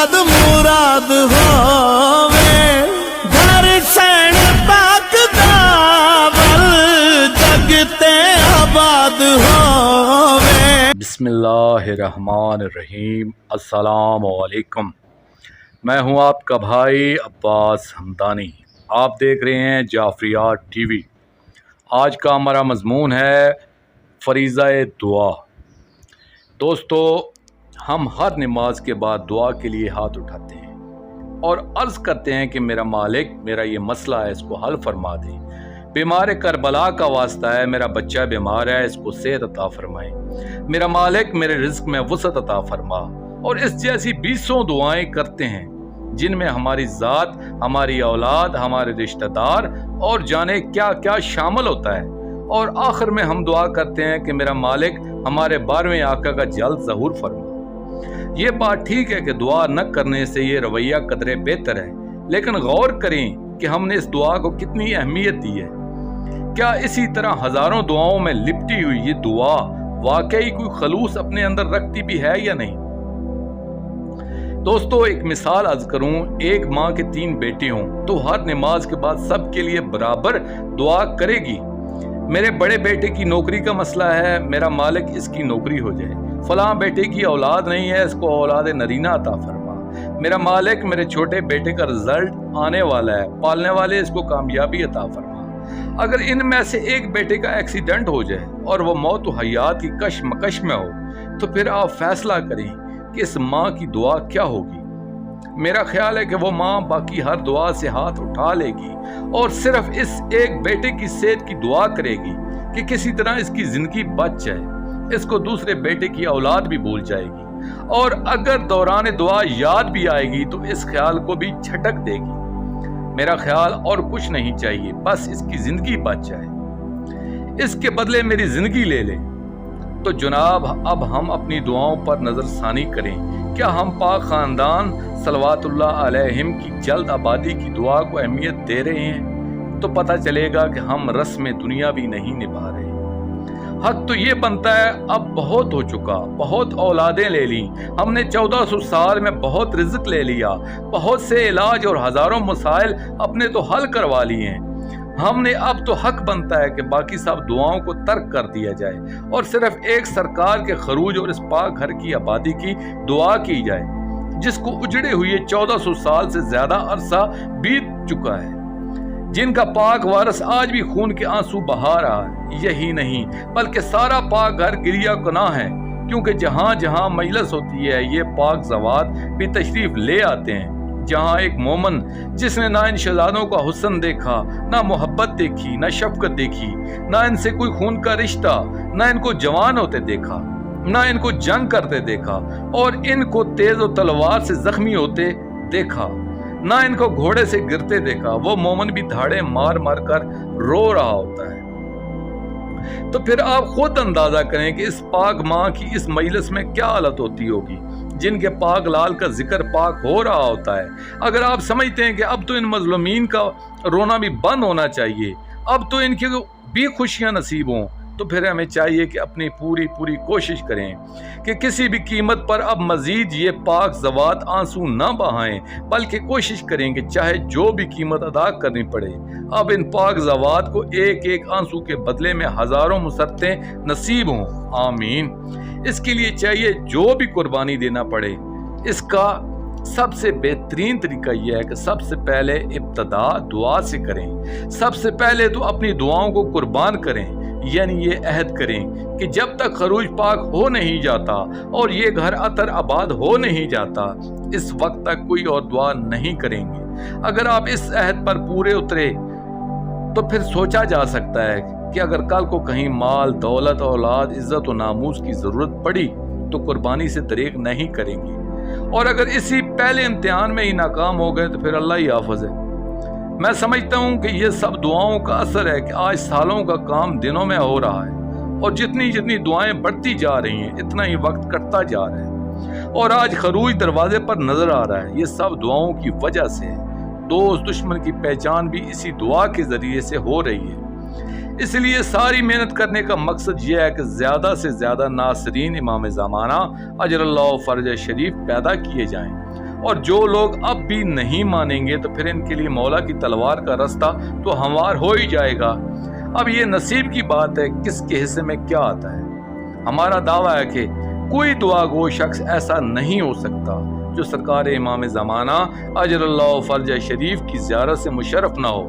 मकसद मुराद होवे, दर्शन पाक दावल जगते आबाद होवे। बिस्मिल्लाहिर्रहमानिर्रहीम। अस्सलाम वालेकुम। मैं हूं आपका भाई अब्बास हमदानी। आप देख रहे हैं जाफरियात टीवी। आज का हमारा मजमून है फरीज़ाए दुआ। दोस्तों, हम हर नमाज के बाद दुआ के लिए हाथ उठाते हैं और अर्ज़ करते हैं कि मेरा मालिक, मेरा ये मसला है, इसको हल फरमा दे। बीमार करबला का वास्ता है, मेरा बच्चा बीमार है, इसको सेहत अता फरमाए। मेरा मालिक, मेरे रिज़्क़ में वसअत अता फरमा। और इस जैसी 20 दुआएं करते हैं जिनमें हमारी ज़ात, हमारी औलाद, हमारे रिश्तेदार और जाने क्या क्या शामिल होता है। और आखिर में हम दुआ करते हैं कि मेरा मालिक हमारे 12वें आका का जल्द ज़हूर फरमा। ये बात ठीक है कि दुआ न करने से ये रवैया कदरे बेहतर है, लेकिन गौर करें कि हमने इस दुआ को कितनी अहमियत दी है। क्या इसी तरह हज़ारों दुआओं में लिपटी हुई ये दुआ वाकई कोई खलूस अपने अंदर रखती भी है या नहीं? दोस्तों, एक मिसाल अर्ज करूं, एक माँ के 3 बेटे हों तो हर नमाज के बाद सबके लिए बराबर दुआ करेगी। मेरे बड़े बेटे की नौकरी का मसला है, मेरा मालिक इसकी नौकरी हो जाए। फलां बेटे की औलाद नहीं है, इसको औलाद नरीना अता फरमा। मेरा मालिक, मेरे छोटे बेटे का रिजल्ट आने वाला है, पालने वाले इसको कामयाबी अता फरमा। अगर इनमें से एक बेटे का एक्सीडेंट हो जाए और वो मौत व हयात की कशमकश में हो, तो फिर आप फैसला करें कि इस माँ की दुआ क्या होगी। मेरा ख्याल है कि वो माँ बाकी हर दुआ से हाथ उठा लेगी और सिर्फ इस एक बेटे की सेहत की दुआ करेगी कि किसी तरह इसकी जिंदगी बच जाए। इसको दूसरे बेटे की औलाद भी भूल जाएगी और अगर दौरान दुआ याद भी आएगी तो इस ख्याल को भी झटक देगी। मेरा ख्याल और कुछ नहीं चाहिए, बस इसकी जिंदगी बच जाए, इसके बदले मेरी जिंदगी ले ले। तो जनाब, अब हम अपनी दुआओं पर नजरसानी करें। क्या हम पाक खानदान सलवातुल्लाह अलैहिम की जल्द आबादी की दुआ को अहमियत दे रहे हैं? तो पता चलेगा कि हम रस्म दुनिया भी नहीं निभा रहे। हक तो ये बनता है, अब बहुत हो चुका, बहुत औलादें ले ली हमने, 1400 साल में बहुत रिज़्क़ ले लिया, बहुत से इलाज और हज़ारों मसाइल अपने तो हल करवा लिए हैं हमने। अब तो हक बनता है कि बाकी सब दुआओं को तर्क कर दिया जाए और सिर्फ एक सरकार के खरूज और इस पाक घर की आबादी की दुआ की जाए, जिसको उजड़े हुए 1400 साल से ज्यादा अरसा बीत चुका है, जिनका पाक वारस आज भी खून के आंसू बहा रहा है। यही नहीं बल्कि सारा पाक घर गिरिया गुनाह है, क्योंकि जहां जहां मजलिस होती है ये पाक ज़वात भी तशरीफ ले आते हैं। जहाँ एक मोमन जिसने ना इन शहजादों का हुस्न देखा, ना मोहब्बत देखी, ना शफकत देखी, ना इनसे कोई खून का रिश्ता, ना इनको जवान होते देखा, ना इनको जंग करते देखा और इनको तेज और तलवार से जख्मी होते देखा, ना इनको घोड़े से गिरते देखा, वो मोमन भी धाड़े मार मार कर रो रहा होता है। तो फिर आप खुद अंदाजा करें कि इस पाक माँ की इस मजलिस में क्या हालत होती होगी, जिनके पाक लाल का जिक्र पाक हो रहा होता है। अगर आप समझते हैं कि अब तो इन मजलूमीन का रोना भी बंद होना चाहिए, अब तो इनकी भी खुशियां नसीब हों, तो फिर हमें चाहिए कि अपनी पूरी कोशिश करें कि किसी भी कीमत पर अब मजीद ये पाक ज़वात आंसू न बहाएं, बल्कि कोशिश करें कि चाहे जो भी कीमत अदा करनी पड़े, अब इन पाक ज़वात को एक एक आंसू के बदले में हज़ारों मुसरतें नसीब हों। आमीन। इसके लिए चाहिए जो भी कुर्बानी देना पड़े। इसका सबसे बेहतरीन तरीका यह है कि सबसे पहले इब्तदा दुआ से करें। सबसे पहले तो अपनी दुआओं को कुर्बान करें, यानी ये अहद करें कि जब तक खरूज पाक हो नहीं जाता और ये घर अतर आबाद हो नहीं जाता, इस वक्त तक कोई और दुआ नहीं करेंगे। अगर आप इस अहद पर पूरे उतरे तो फिर सोचा जा सकता है कि अगर कल को कहीं माल, दौलत, औलाद, इज्जत और नामूस की जरूरत पड़ी तो कुर्बानी से दरेग नहीं करेंगे। और अगर इसी पहले इम्तिहान में ही नाकाम हो गए तो फिर अल्लाह ही हाफ़िज़ है। मैं समझता हूँ कि ये सब दुआओं का असर है कि आज सालों का काम दिनों में हो रहा है और जितनी जितनी दुआएं बढ़ती जा रही हैं इतना ही वक्त कटता जा रहा है और आज खरूज दरवाजे पर नजर आ रहा है। ये सब दुआओं की वजह से है। दोस्त दुश्मन की पहचान भी इसी दुआ के जरिए से हो रही है। इसलिए सारी मेहनत करने का मकसद यह है कि ज़्यादा से ज़्यादा नासरीन इमाम ज़माना अजरल्लाह फ़र्ज शरीफ पैदा किए जाएं اور جو لوگ اب بھی نہیں مانیں گے تو پھر ان کے لیے مولا کی تلوار کا راستہ تو ہموار ہو ہی جائے گا۔ اب یہ نصیب کی بات ہے کس کے حصے میں کیا آتا ہے۔ ہمارا دعویٰ ہے کہ کوئی دعا گو شخص ایسا نہیں ہو سکتا جو سرکار امام زمانہ اجل اللہ فرج شریف کی زیارت سے مشرف نہ ہو،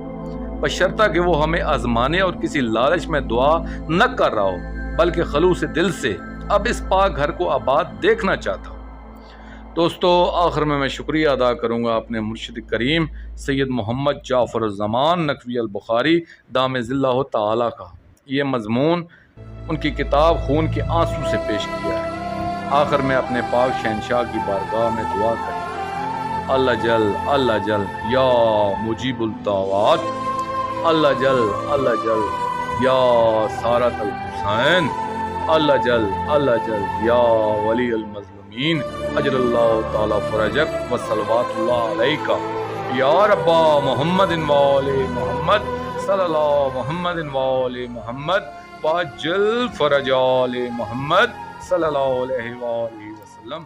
بشرطہ کہ وہ ہمیں آزمانے اور کسی لالچ میں دعا نہ کر رہا ہو بلکہ خلوص دل سے اب اس پاک گھر کو آباد دیکھنا چاہتا ہوں۔ دوستو، آخر میں شکریہ ادا کروں گا اپنے مرشد کریم سید محمد جعفر الزمان نقوی البخاری دام ذلہ تعالی کا۔ یہ مضمون ان کی کتاب خون کے آنسو سے پیش کیا ہے۔ آخر میں اپنے پاک شہنشاہ کی بارگاہ میں دعا کریں، اللہ جل یا مجیب الدعوات، اللہ جل یا سارت الحسین، اللہ جل یا ولی المظلومین، اجل اللہ تعالی فرجک و صلوات اللہ علیکہ یا ربا محمد وآل محمد صلی اللہ محمد وآل محمد واجل فرج آل محمد صلی اللہ علیہ وآلہ وسلم۔